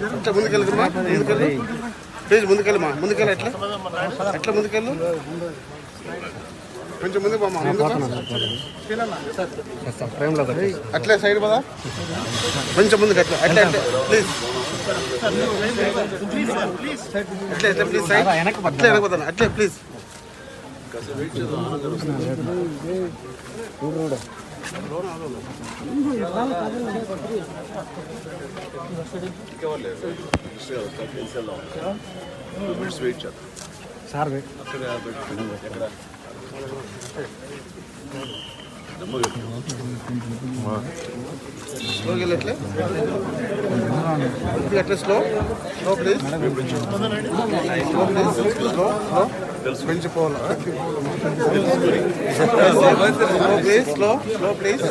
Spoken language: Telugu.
అట్లా ముందుకెళ్ళమ్మా, ముందుకెళ్ళు ప్లీజ్, ముందుకెళ్ళమ్మా, ముందుకెళ్ళి అట్లా అట్లా ముందుకెళ్ళు, కొంచెం ముందు బామ్మా, అట్లే సైడ్ పదా, కొంచెం ముందుకు అట్లా అట్లా అట్లా ప్లీజ్, అట్లే అట్లా ప్లీజ్, సైడ్ అట్లే వెనకపోతాను అట్లే ప్లీజ్. సార్ స్లోకి వెళ్ళట్లే, అట్లా slow slow please, slow please, slow slow పెంచిపోవాలి, slow please, slow slow please.